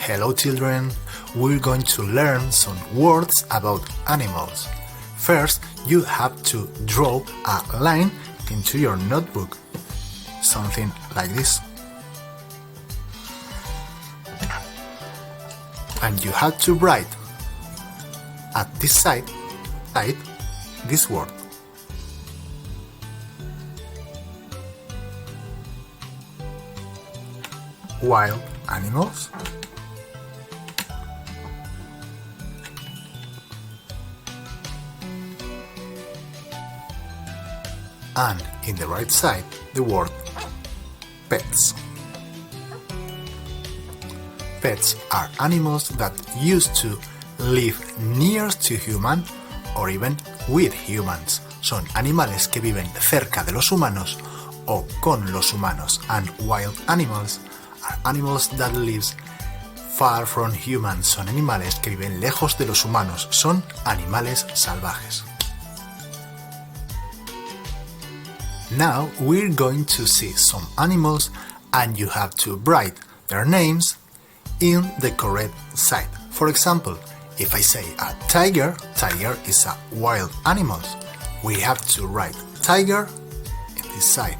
Hello children, we're going to learn some words about animals. First, you have to draw a line into your notebook, something like this. And you have to write at this side this word. Wild animals. And in the right side, the word pets. Pets are animals that used to live near to human or even with humans. Son animales que viven cerca de los humanos o con los humanos. And wild animals are animals that live far from humans. Son animales que viven lejos de los humanos. Son animales salvajes. Now we're going to see some animals and you have to write their names in the correct side. For example, if I say a tiger, tiger is a wild animal. We have to write tiger in this side.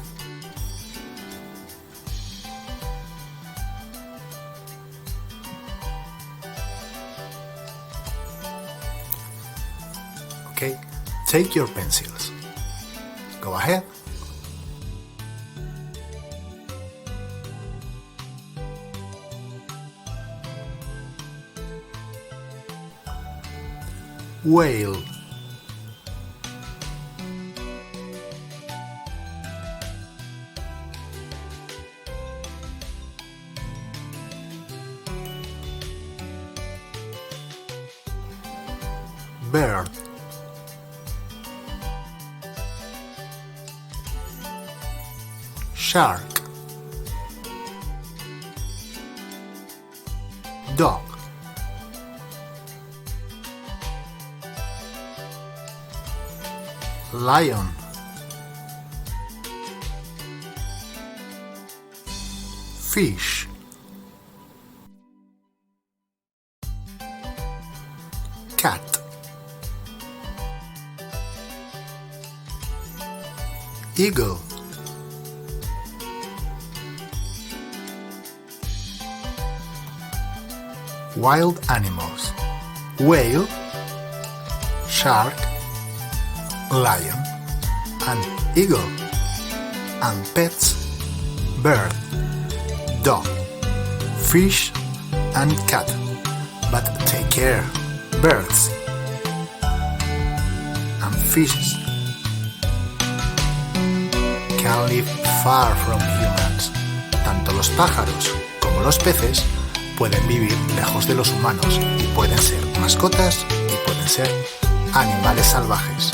Okay, take your pencils. Go ahead. Whale. Bird. Shark. Dog. Lion. Fish. Cat. Eagle. Wild animals: whale, shark, lion, and eagle. And pets: bird, dog, fish, and cat. But take care, birds and fishes can live far from humans. Tanto los pájaros como los peces pueden vivir lejos de los humanos y pueden ser mascotas y pueden ser animales salvajes.